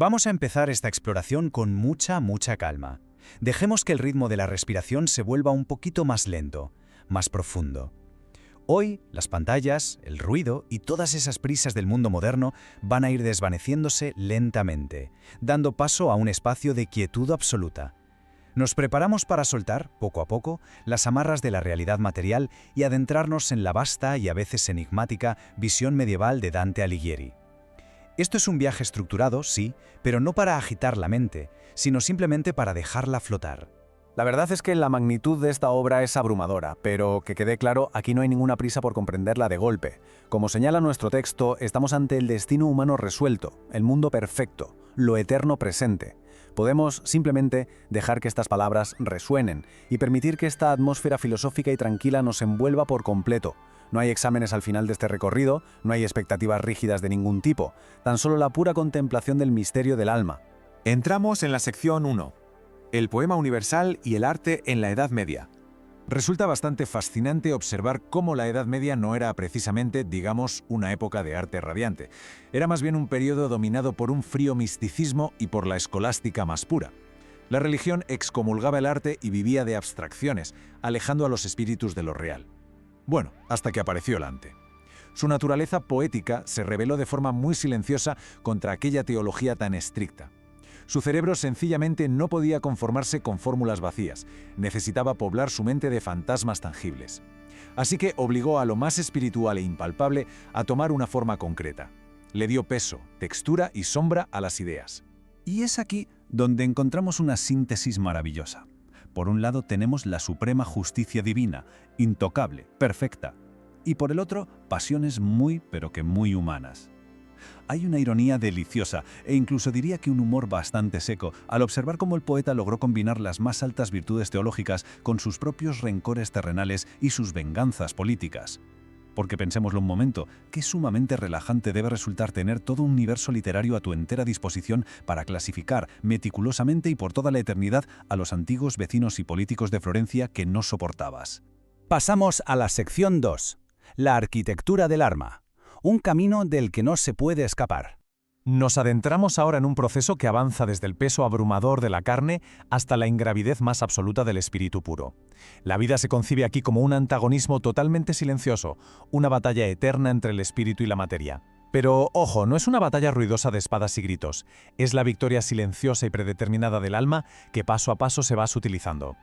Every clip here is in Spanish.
Vamos a empezar esta exploración con mucha calma. Dejemos que el ritmo de la respiración se vuelva un poquito más lento, más profundo. Hoy, las pantallas, el ruido y todas esas prisas del mundo moderno van a ir desvaneciéndose lentamente, dando paso a un espacio de quietud absoluta. Nos preparamos para soltar, poco a poco, las amarras de la realidad material y adentrarnos en la vasta y a veces enigmática visión medieval de Dante Alighieri. Esto es un viaje estructurado, sí, pero no para agitar la mente, sino simplemente para dejarla flotar. La verdad es que la magnitud de esta obra es abrumadora, pero que quede claro, aquí no hay ninguna prisa por comprenderla de golpe. Como señala nuestro texto, estamos ante el destino humano resuelto, el mundo perfecto, lo eterno presente. Podemos simplemente dejar que estas palabras resuenen y permitir que esta atmósfera filosófica y tranquila nos envuelva por completo. No hay exámenes al final de este recorrido, no hay expectativas rígidas de ningún tipo, tan solo la pura contemplación del misterio del alma. Entramos en la sección 1. El poema universal y el arte en la Edad Media. Resulta bastante fascinante observar cómo la Edad Media no era precisamente, digamos, una época de arte radiante. Era más bien un periodo dominado por un frío misticismo y por la escolástica más pura. La religión excomulgaba el arte y vivía de abstracciones, alejando a los espíritus de lo real. Bueno, hasta que apareció Dante. Su naturaleza poética se rebeló de forma muy silenciosa contra aquella teología tan estricta. Su cerebro sencillamente no podía conformarse con fórmulas vacías, necesitaba poblar su mente de fantasmas tangibles. Así que obligó a lo más espiritual e impalpable a tomar una forma concreta. Le dio peso, textura y sombra a las ideas. Y es aquí donde encontramos una síntesis maravillosa. Por un lado tenemos la suprema justicia divina, intocable, perfecta. Y por el otro, pasiones muy, pero que muy humanas. Hay una ironía deliciosa e incluso diría que un humor bastante seco al observar cómo el poeta logró combinar las más altas virtudes teológicas con sus propios rencores terrenales y sus venganzas políticas. Porque pensémoslo un momento, qué sumamente relajante debe resultar tener todo un universo literario a tu entera disposición para clasificar meticulosamente y por toda la eternidad a los antiguos vecinos y políticos de Florencia que no soportabas. Pasamos a la sección 2, la arquitectura del arma. Un camino del que no se puede escapar. Nos adentramos ahora en un proceso que avanza desde el peso abrumador de la carne hasta la ingravidez más absoluta del espíritu puro. La vida se concibe aquí como un antagonismo totalmente silencioso, una batalla eterna entre el espíritu y la materia. Pero, ojo, no es una batalla ruidosa de espadas y gritos, es la victoria silenciosa y predeterminada del alma que paso a paso se va sutilizando.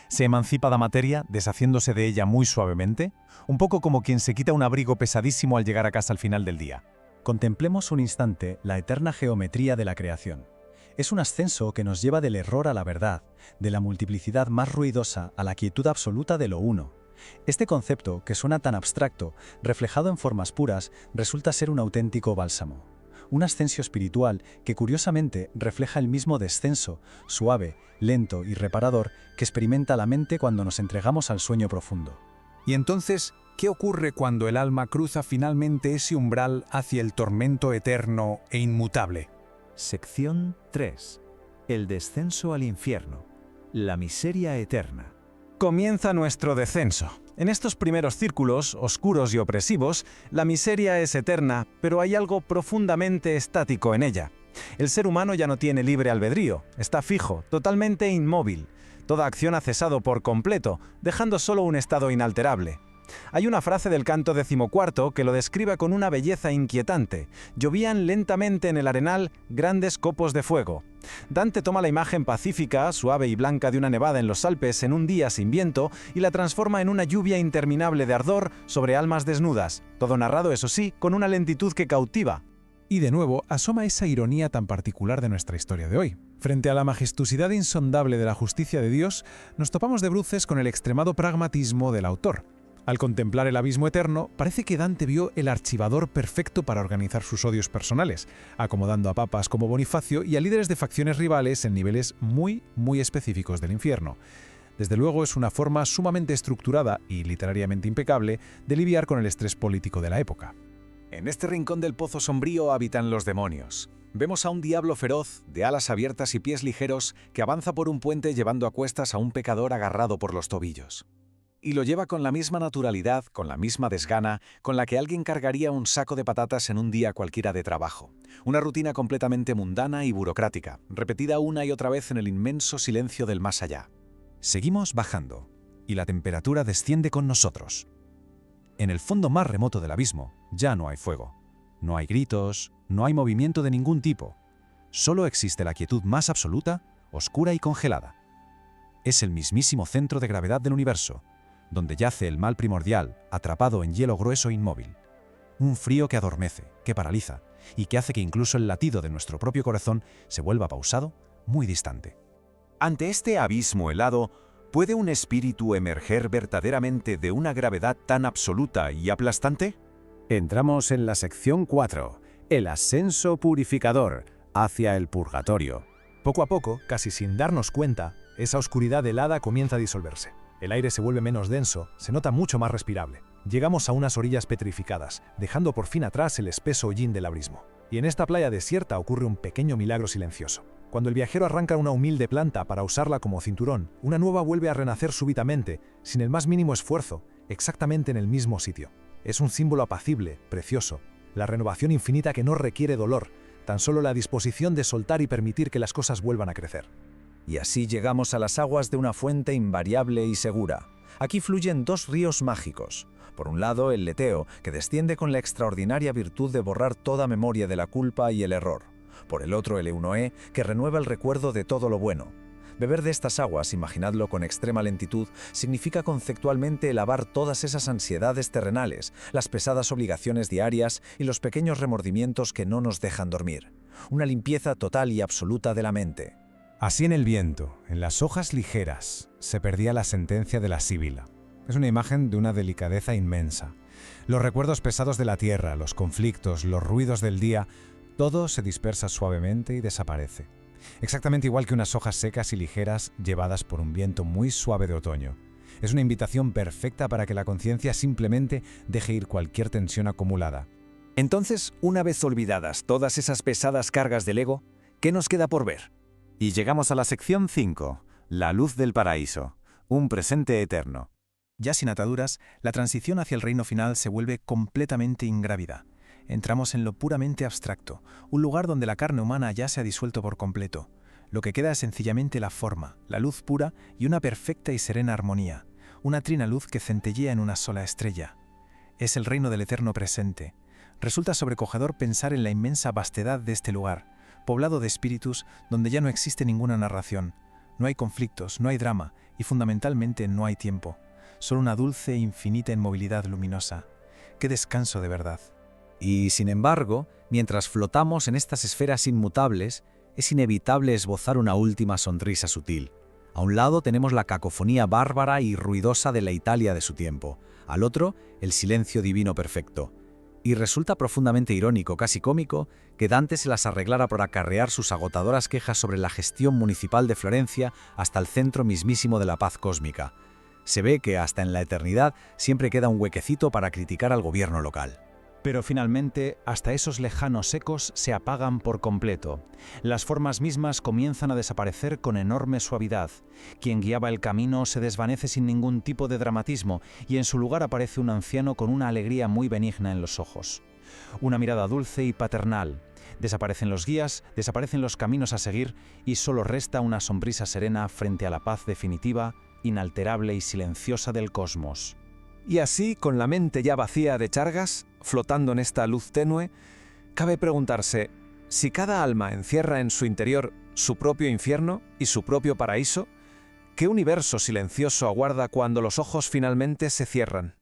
Se emancipa la materia, deshaciéndose de ella muy suavemente, un poco como quien se quita un abrigo pesadísimo al llegar a casa al final del día. Contemplemos un instante la eterna geometría de la creación. Es un ascenso que nos lleva del error a la verdad, de la multiplicidad más ruidosa a la quietud absoluta de lo uno. Este concepto, que suena tan abstracto, reflejado en formas puras, resulta ser un auténtico bálsamo. Un ascenso espiritual que curiosamente refleja el mismo descenso, suave, lento y reparador, que experimenta la mente cuando nos entregamos al sueño profundo. Y entonces, ¿qué ocurre cuando el alma cruza finalmente ese umbral hacia el tormento eterno e inmutable? Sección 3. El descenso al infierno. La miseria eterna. Comienza nuestro descenso. En estos primeros círculos, oscuros y opresivos, la miseria es eterna, pero hay algo profundamente estático en ella. El ser humano ya no tiene libre albedrío, está fijo, totalmente inmóvil. Toda acción ha cesado por completo, dejando solo un estado inalterable. Hay una frase del canto 14 que lo describe con una belleza inquietante. Llovían lentamente en el arenal grandes copos de fuego. Dante toma la imagen pacífica, suave y blanca de una nevada en los Alpes en un día sin viento y la transforma en una lluvia interminable de ardor sobre almas desnudas. Todo narrado, eso sí, con una lentitud que cautiva. Y de nuevo asoma esa ironía tan particular de nuestra historia de hoy. Frente a la majestuosidad insondable de la justicia de Dios, nos topamos de bruces con el extremado pragmatismo del autor. Al contemplar el abismo eterno, parece que Dante vio el archivador perfecto para organizar sus odios personales, acomodando a papas como Bonifacio y a líderes de facciones rivales en niveles muy específicos del infierno. Desde luego es una forma sumamente estructurada y literariamente impecable de lidiar con el estrés político de la época. En este rincón del pozo sombrío habitan los demonios. Vemos a un diablo feroz, de alas abiertas y pies ligeros, que avanza por un puente llevando a cuestas a un pecador agarrado por los tobillos. Y lo lleva con la misma naturalidad, con la misma desgana, con la que alguien cargaría un saco de patatas en un día cualquiera de trabajo. Una rutina completamente mundana y burocrática, repetida una y otra vez en el inmenso silencio del más allá. Seguimos bajando, y la temperatura desciende con nosotros. En el fondo más remoto del abismo ya no hay fuego. No hay gritos, no hay movimiento de ningún tipo. Solo existe la quietud más absoluta, oscura y congelada. Es el mismísimo centro de gravedad del universo, donde yace el mal primordial, atrapado en hielo grueso e inmóvil. Un frío que adormece, que paraliza, y que hace que incluso el latido de nuestro propio corazón se vuelva pausado, muy distante. Ante este abismo helado, ¿puede un espíritu emerger verdaderamente de una gravedad tan absoluta y aplastante? Entramos en la sección 4, el ascenso purificador hacia el purgatorio. Poco a poco, casi sin darnos cuenta, esa oscuridad helada comienza a disolverse. El aire se vuelve menos denso, se nota mucho más respirable. Llegamos a unas orillas petrificadas, dejando por fin atrás el espeso hollín del abismo. Y en esta playa desierta ocurre un pequeño milagro silencioso. Cuando el viajero arranca una humilde planta para usarla como cinturón, una nueva vuelve a renacer súbitamente, sin el más mínimo esfuerzo, exactamente en el mismo sitio. Es un símbolo apacible, precioso, la renovación infinita que no requiere dolor, tan solo la disposición de soltar y permitir que las cosas vuelvan a crecer. Y así llegamos a las aguas de una fuente invariable y segura. Aquí fluyen dos ríos mágicos. Por un lado, el Leteo, que desciende con la extraordinaria virtud de borrar toda memoria de la culpa y el error. Por el otro, el Eunoé, que renueva el recuerdo de todo lo bueno. Beber de estas aguas, imaginadlo con extrema lentitud, significa conceptualmente lavar todas esas ansiedades terrenales, las pesadas obligaciones diarias y los pequeños remordimientos que no nos dejan dormir. Una limpieza total y absoluta de la mente. Así en el viento, en las hojas ligeras, se perdía la sentencia de la síbila. Es una imagen de una delicadeza inmensa. Los recuerdos pesados de la tierra, los conflictos, los ruidos del día, todo se dispersa suavemente y desaparece. Exactamente igual que unas hojas secas y ligeras llevadas por un viento muy suave de otoño. Es una invitación perfecta para que la conciencia simplemente deje ir cualquier tensión acumulada. Entonces, una vez olvidadas todas esas pesadas cargas del ego, ¿qué nos queda por ver? Y llegamos a la sección 5, la luz del paraíso, un presente eterno. Ya sin ataduras, la transición hacia el reino final se vuelve completamente ingrávida. Entramos en lo puramente abstracto, un lugar donde la carne humana ya se ha disuelto por completo. Lo que queda es sencillamente la forma, la luz pura y una perfecta y serena armonía, una trina luz que centellea en una sola estrella. Es el reino del eterno presente. Resulta sobrecogedor pensar en la inmensa vastedad de este lugar, poblado de espíritus donde ya no existe ninguna narración. No hay conflictos, no hay drama y fundamentalmente no hay tiempo. Solo una dulce e infinita inmovilidad luminosa. ¡Qué descanso de verdad! Y, sin embargo, mientras flotamos en estas esferas inmutables, es inevitable esbozar una última sonrisa sutil. A un lado tenemos la cacofonía bárbara y ruidosa de la Italia de su tiempo, al otro, el silencio divino perfecto. Y resulta profundamente irónico, casi cómico, que Dante se las arreglara por acarrear sus agotadoras quejas sobre la gestión municipal de Florencia hasta el centro mismísimo de la paz cósmica. Se ve que hasta en la eternidad siempre queda un huequecito para criticar al gobierno local. Pero finalmente, hasta esos lejanos ecos se apagan por completo. Las formas mismas comienzan a desaparecer con enorme suavidad. Quien guiaba el camino se desvanece sin ningún tipo de dramatismo y en su lugar aparece un anciano con una alegría muy benigna en los ojos. Una mirada dulce y paternal. Desaparecen los guías, desaparecen los caminos a seguir y solo resta una sonrisa serena frente a la paz definitiva, inalterable y silenciosa del cosmos. Y así, con la mente ya vacía de chargas, flotando en esta luz tenue, cabe preguntarse, si cada alma encierra en su interior su propio infierno y su propio paraíso, ¿qué universo silencioso aguarda cuando los ojos finalmente se cierran?